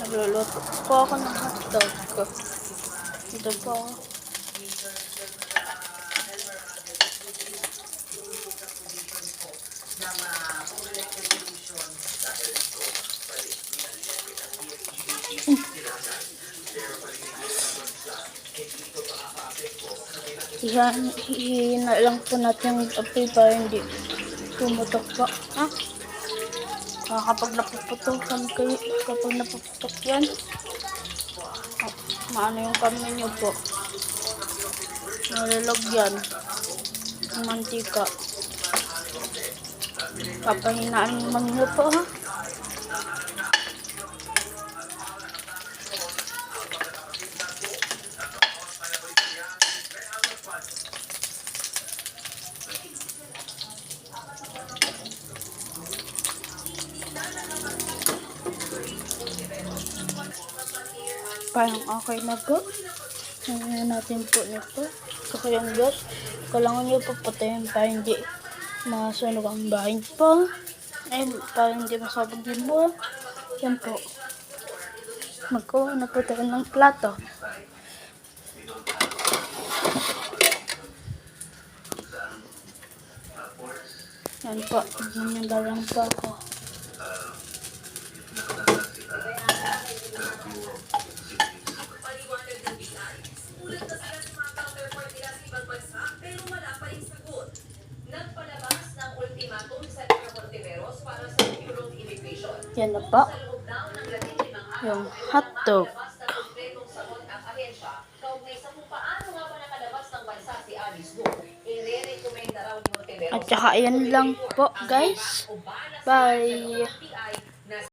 Nagluluto po ako ng hotdog. Ito po. Hihina lang po natin yung apil para hindi pumutok po. Ha? Kapag napuputokan kayo, kapag napuputok yan, maano yung kamay nyo po. Malalagyan ng mantika. Papahinaan naman nyo po, ha? Parang okay na po. Ngayon natin po nito. Saka yung gas. Kailangan nyo po patayin para hindi masunog ang bahay po. Ay, para hindi masabog din po. Yan po. Magkuha na po tayo ng plato. Yan po. Ganyan galang po ako. Yan na po. Yung hotdog. At saka yan lang po guys. Bye.